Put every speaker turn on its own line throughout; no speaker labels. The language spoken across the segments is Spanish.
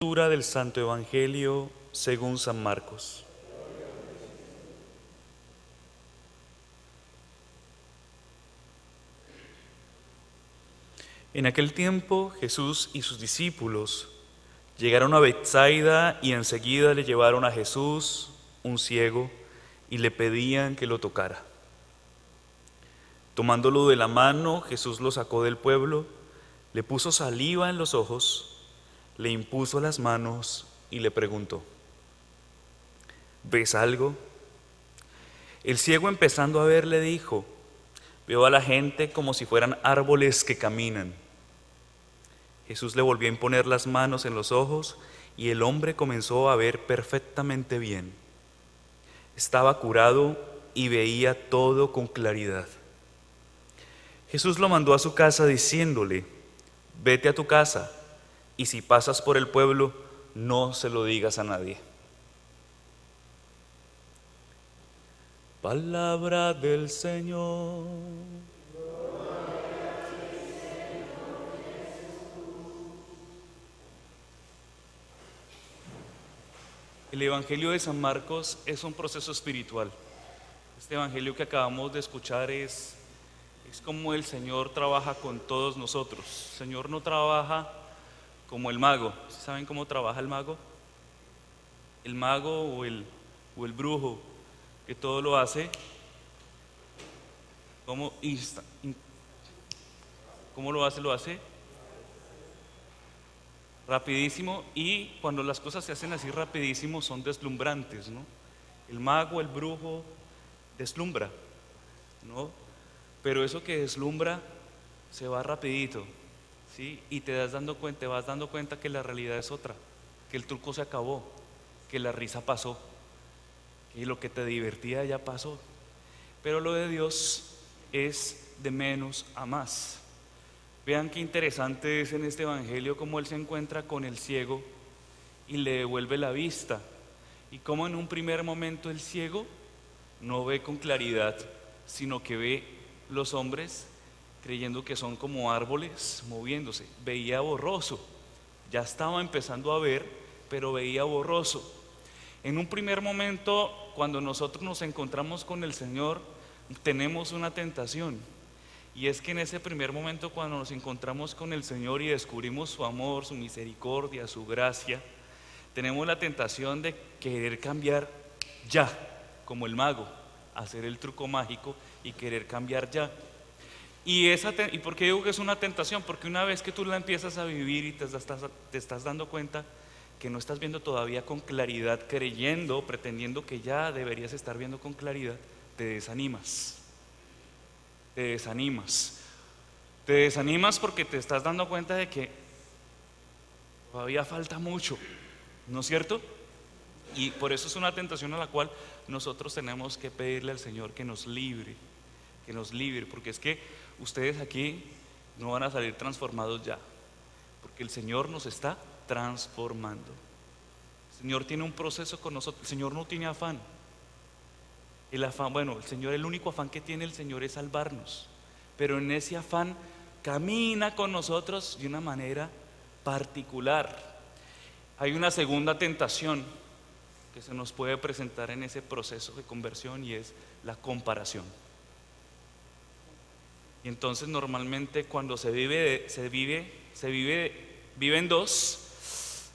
Lectura del Santo Evangelio según San Marcos. En aquel tiempo Jesús y sus discípulos llegaron a Betsaida y enseguida le llevaron a Jesús, un ciego, y le pedían que lo tocara. Tomándolo de la mano, Jesús lo sacó del pueblo, le puso saliva en los ojos, le impuso las manos y le preguntó: ¿ves algo? El ciego, empezando a ver, le dijo: veo a la gente como si fueran árboles que caminan. Jesús le volvió a imponer las manos en los ojos y el hombre comenzó a ver perfectamente bien. Estaba curado y veía todo con claridad. Jesús lo mandó a su casa diciéndole: vete a tu casa y si pasas por el pueblo, no se lo digas a nadie. Palabra del Señor. El Evangelio de San Marcos es un proceso espiritual. Este Evangelio que acabamos de escuchar es como el Señor trabaja con todos nosotros. El Señor no trabaja como el mago. ¿Saben cómo trabaja el mago? El mago o el brujo, que todo lo hace como ¿cómo lo hace? Lo hace rapidísimo, y cuando las cosas se hacen así rapidísimo son deslumbrantes, ¿no? El mago, el brujo, deslumbra, ¿no? Pero eso que deslumbra se va rapidito, ¿sí? Y te vas dando cuenta que la realidad es otra, que el truco se acabó, que la risa pasó, que lo que te divertía ya pasó. Pero lo de Dios es de menos a más. Vean qué interesante es en este Evangelio cómo Él se encuentra con el ciego y le devuelve la vista, y cómo en un primer momento el ciego no ve con claridad, sino que ve los hombres creyendo que son como árboles moviéndose. Veía borroso, ya estaba empezando a ver, pero veía borroso. En un primer momento, cuando nosotros nos encontramos con el Señor, tenemos una tentación. Y es que en ese primer momento, cuando nos encontramos con el Señor y descubrimos su amor, su misericordia, su gracia, tenemos la tentación de querer cambiar ya, como el mago, hacer el truco mágico y querer cambiar ya. ¿Y por qué digo que es una tentación? Porque una vez que tú la empiezas a vivir y te estás dando cuenta que no estás viendo todavía con claridad, creyendo, pretendiendo que ya deberías estar viendo con claridad, te desanimas. Te desanimas. Te desanimas porque te estás dando cuenta de que todavía falta mucho, ¿no es cierto? Y por eso es una tentación a la cual nosotros tenemos que pedirle al Señor que nos libre, porque es que ustedes aquí no van a salir transformados ya, porque el Señor nos está transformando. El Señor tiene un proceso con nosotros. El Señor no tiene afán. El Señor, el único afán que tiene el Señor es salvarnos, pero en ese afán camina con nosotros de una manera particular. Hay una segunda tentación que se nos puede presentar en ese proceso de conversión, y es la comparación. Y entonces normalmente cuando vive en dos,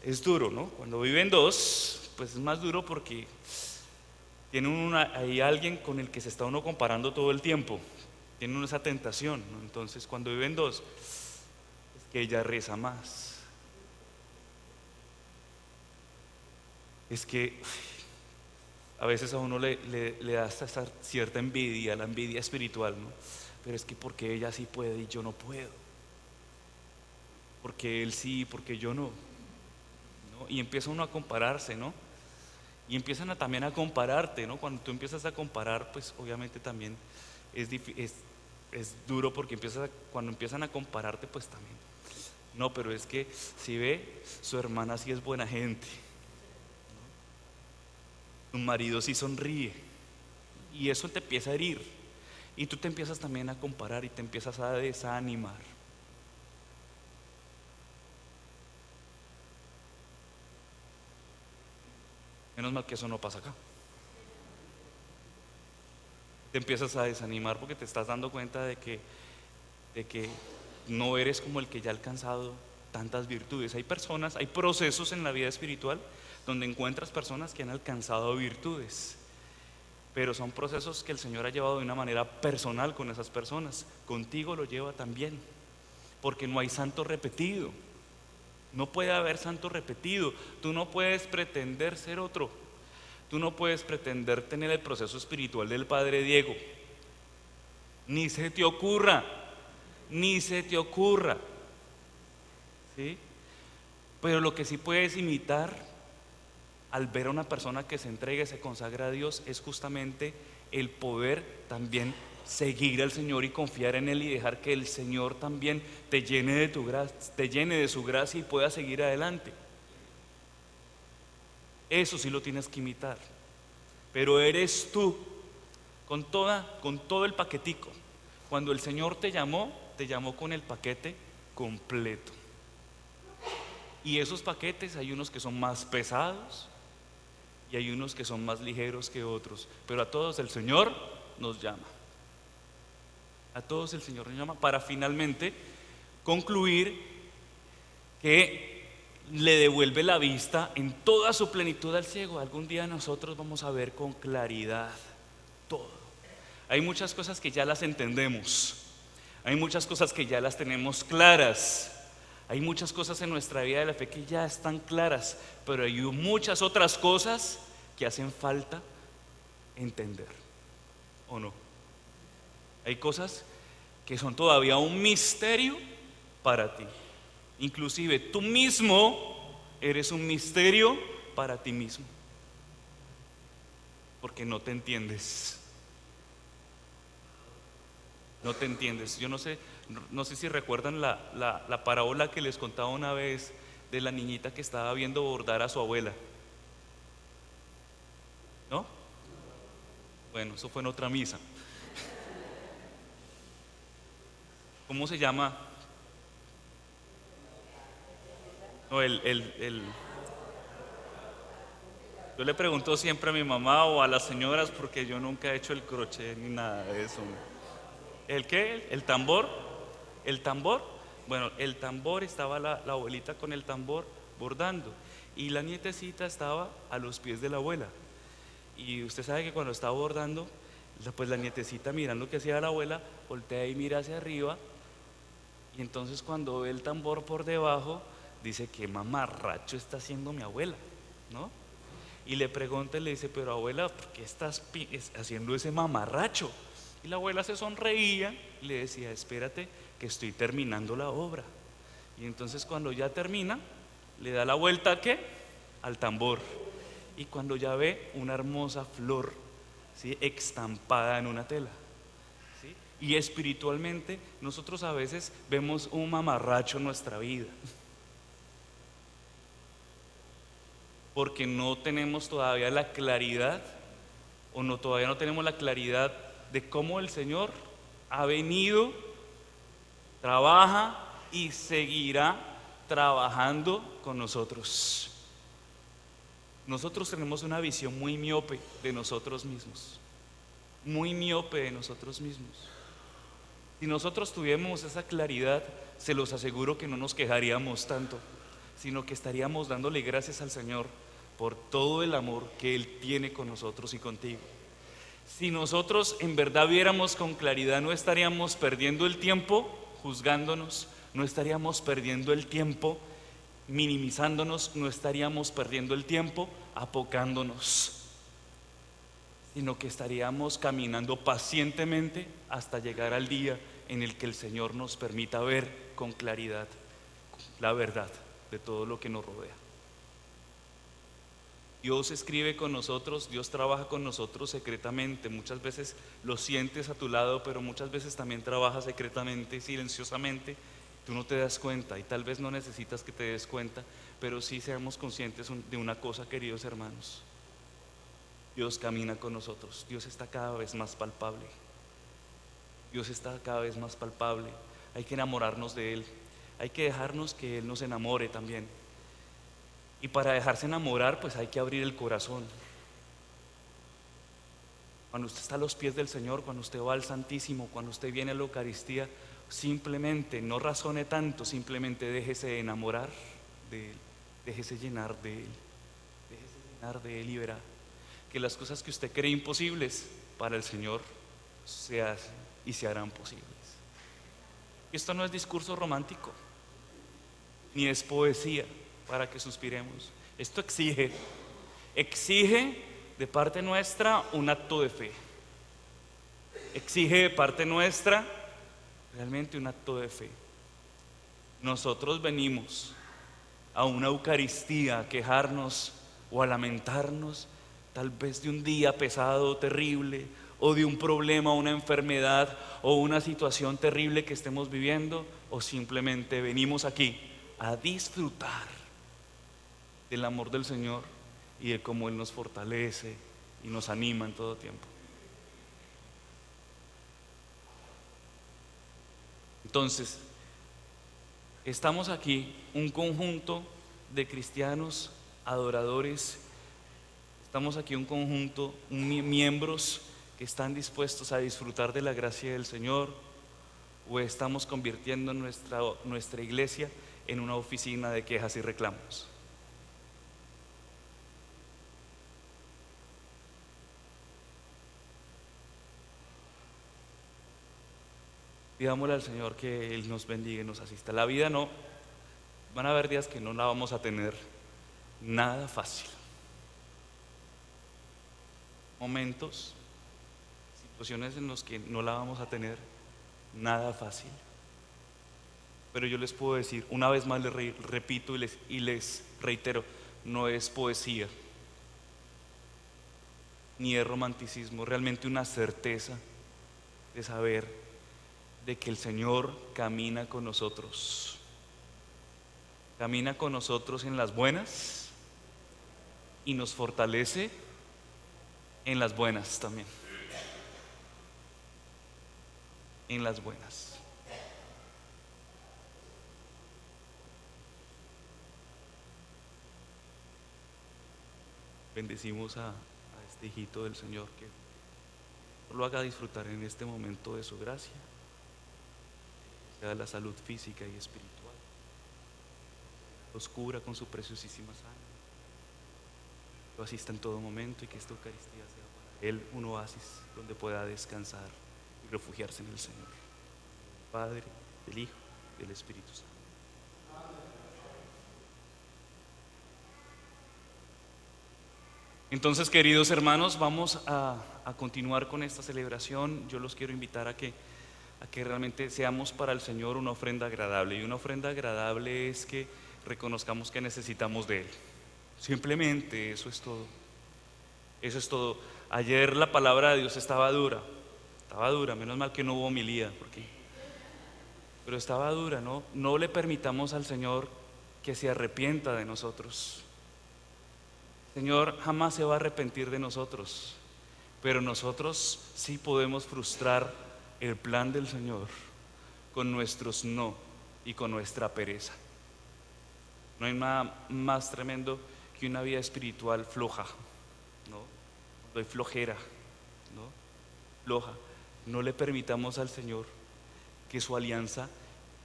es duro, ¿no? Cuando vive en dos, pues es más duro porque hay alguien con el que se está uno comparando todo el tiempo. Tiene uno esa tentación, ¿no? Entonces cuando vive en dos, es que ella reza más. Es que a veces a uno le da esa cierta envidia, la envidia espiritual, ¿no? Pero es que porque ella sí puede y yo no puedo, porque él sí, porque yo no, ¿no? Y empieza uno a compararse, ¿no? Y empiezan también a compararte, ¿no? Cuando tú empiezas a comparar, pues obviamente también es duro, porque cuando empiezan a compararte, pues también, no, pero es que si ve, su hermana sí es buena gente, tu marido sí sonríe, y eso te empieza a herir, y tú te empiezas también a comparar y te empiezas a desanimar. Menos mal que eso no pasa acá. Te empiezas a desanimar porque te estás dando cuenta de que no eres como el que ya ha alcanzado tantas virtudes. Hay personas, hay procesos en la vida espiritual donde encuentras personas que han alcanzado virtudes, pero son procesos que el Señor ha llevado de una manera personal con esas personas. Contigo lo lleva también, porque no hay santo repetido. No puede haber santo repetido. Tú no puedes pretender ser otro. Tú no puedes pretender tener el proceso espiritual del Padre Diego. Ni se te ocurra, ni se te ocurra. ¿Sí? Pero lo que sí puedes imitar al ver a una persona que se entrega y se consagra a Dios es justamente el poder también seguir al Señor y confiar en Él y dejar que el Señor también te llene de tu gracia, te llene de su gracia y pueda seguir adelante. Eso sí lo tienes que imitar. Pero eres tú con todo el paquetico. Cuando el Señor te llamó con el paquete completo. Y esos paquetes hay unos que son más pesados y hay unos que son más ligeros que otros, pero a todos el Señor nos llama. A todos el Señor nos llama para finalmente concluir que le devuelve la vista en toda su plenitud al ciego. Algún día nosotros vamos a ver con claridad todo. Hay muchas cosas que ya las entendemos, hay muchas cosas que ya las tenemos claras, hay muchas cosas en nuestra vida de la fe que ya están claras, pero hay muchas otras cosas que hacen falta entender, ¿o no? Hay cosas que son todavía un misterio para ti. Inclusive tú mismo eres un misterio para ti mismo, porque no te entiendes. No te entiendes. Yo no sé si recuerdan la parábola que les contaba una vez de la niñita que estaba viendo bordar a su abuela. ¿No? Bueno, eso fue en otra misa. ¿Cómo se llama? No, yo le pregunto siempre a mi mamá o a las señoras porque yo nunca he hecho el crochet ni nada de eso. ¿El qué? ¿El tambor? ¿El tambor? Bueno, el tambor, estaba la abuelita con el tambor bordando y la nietecita estaba a los pies de la abuela. Y usted sabe que cuando estaba bordando, pues la nietecita mirando lo que hacía la abuela, voltea y mira hacia arriba. Y entonces cuando ve el tambor por debajo, dice: qué mamarracho está haciendo mi abuela, ¿no? Y le pregunta y le dice: pero abuela, ¿por qué estás haciendo ese mamarracho? Y la abuela se sonreía y le decía: espérate que estoy terminando la obra. Y entonces cuando ya termina, le da la vuelta ¿a qué? Al tambor. Y cuando ya ve una hermosa flor, ¿sí?, estampada en una tela. ¿Sí? Y espiritualmente nosotros a veces vemos un mamarracho en nuestra vida, porque no tenemos todavía la claridad, todavía no tenemos la claridad de cómo el Señor ha venido, trabaja y seguirá trabajando con nosotros. Nosotros tenemos una visión muy miope de nosotros mismos, muy miope de nosotros mismos. Si nosotros tuviéramos esa claridad, se los aseguro que no nos quejaríamos tanto, sino que estaríamos dándole gracias al Señor por todo el amor que Él tiene con nosotros y contigo. Si nosotros en verdad viéramos con claridad, no estaríamos perdiendo el tiempo juzgándonos, no estaríamos perdiendo el tiempo minimizándonos, no estaríamos perdiendo el tiempo apocándonos, sino que estaríamos caminando pacientemente hasta llegar al día en el que el Señor nos permita ver con claridad la verdad de todo lo que nos rodea. Dios escribe con nosotros, Dios trabaja con nosotros secretamente. Muchas veces lo sientes a tu lado, pero muchas veces también trabaja secretamente, silenciosamente. Tú no te das cuenta y tal vez no necesitas que te des cuenta, pero sí seamos conscientes de una cosa, queridos hermanos. Dios camina con nosotros, Dios está cada vez más palpable. Dios está cada vez más palpable. Hay que enamorarnos de Él, hay que dejarnos que Él nos enamore también. Y para dejarse enamorar, pues hay que abrir el corazón. Cuando usted está a los pies del Señor, cuando usted va al Santísimo, cuando usted viene a la Eucaristía, simplemente no razone tanto, simplemente déjese enamorar de Él, déjese llenar de Él, déjese llenar de Él y verá que las cosas que usted cree imposibles para el Señor se hacen y se harán posibles. Esto no es discurso romántico, ni es poesía para que suspiremos. Esto exige de parte nuestra un acto de fe. Exige de parte nuestra realmente un acto de fe. Nosotros venimos a una Eucaristía a quejarnos o a lamentarnos tal vez de un día pesado, terrible, o de un problema, una enfermedad o una situación terrible que estemos viviendo, o simplemente venimos aquí a disfrutar del amor del Señor y de cómo Él nos fortalece y nos anima en todo tiempo. Entonces, estamos aquí, un conjunto de cristianos adoradores, estamos aquí un conjunto, miembros que están dispuestos a disfrutar de la gracia del Señor, o estamos convirtiendo nuestra iglesia en una oficina de quejas y reclamos. Pidámosle al Señor que Él nos bendiga y nos asista. La vida no, van a haber días que no la vamos a tener nada fácil. Momentos, situaciones en los que no la vamos a tener nada fácil. Pero yo les puedo decir, una vez más les repito y les reitero, no es poesía, ni es romanticismo, realmente una certeza de saber de que el Señor camina con nosotros en las buenas y nos fortalece en las buenas también, en las buenas. Bendecimos a este hijito del Señor, que lo haga disfrutar en este momento de su gracia, sea la salud física y espiritual, los cubra con su preciosísima sangre, lo asista en todo momento, y que esta Eucaristía sea para él un oasis donde pueda descansar y refugiarse en el Señor, del Padre, del Hijo y del Espíritu Santo. Entonces, queridos hermanos, vamos a continuar con esta celebración. Yo los quiero invitar a que realmente seamos para el Señor una ofrenda agradable. Y una ofrenda agradable es que reconozcamos que necesitamos de Él. Simplemente eso es todo. Eso es todo. Ayer la palabra de Dios estaba dura, menos mal que no hubo homilía, pero estaba dura, ¿no? No le permitamos al Señor que se arrepienta de nosotros. El Señor jamás se va a arrepentir de nosotros, pero nosotros sí podemos frustrar el plan del Señor con nuestros no y con nuestra pereza. No hay nada más tremendo que una vida espiritual floja, ¿no? Cuando hay flojera, ¿no? Floja. No le permitamos al Señor que su alianza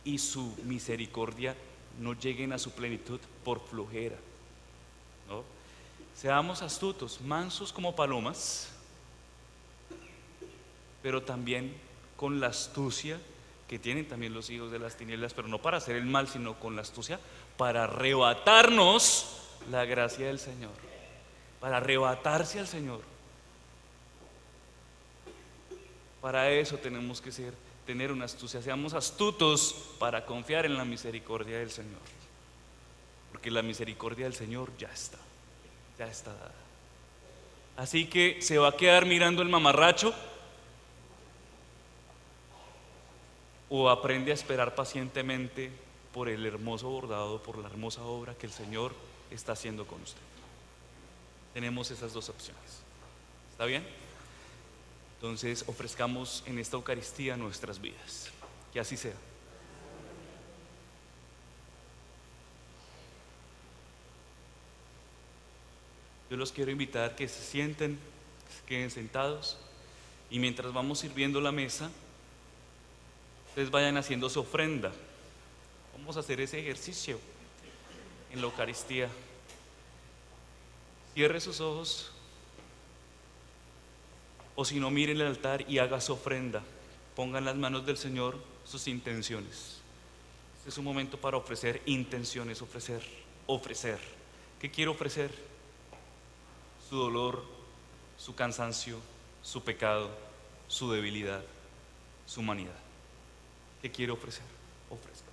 y su misericordia no lleguen a su plenitud por flojera, ¿no? Seamos astutos, mansos como palomas, pero también con la astucia que tienen también los hijos de las tinieblas, pero no para hacer el mal, sino con la astucia para arrebatarnos la gracia del Señor, para arrebatarse al Señor. Para eso tenemos que tener una astucia. Seamos astutos para confiar en la misericordia del Señor, porque la misericordia del Señor ya está dada. Así que se va a quedar mirando el mamarracho, o aprende a esperar pacientemente por el hermoso bordado, por la hermosa obra que el Señor está haciendo con usted. Tenemos esas dos opciones. ¿Está bien? Entonces ofrezcamos en esta Eucaristía nuestras vidas. Que así sea. Yo los quiero invitar que se sienten, que se queden sentados y mientras vamos sirviendo la mesa, ustedes vayan haciendo su ofrenda. Vamos a hacer ese ejercicio en la Eucaristía. Cierre sus ojos o si no, mire el altar y haga su ofrenda. Ponga en las manos del Señor sus intenciones. Este es un momento para ofrecer intenciones, ofrecer. ¿Qué quiero ofrecer? Su dolor, su cansancio, su pecado, su debilidad, su humanidad. ¿Qué quiero ofrecer? Ofrezca.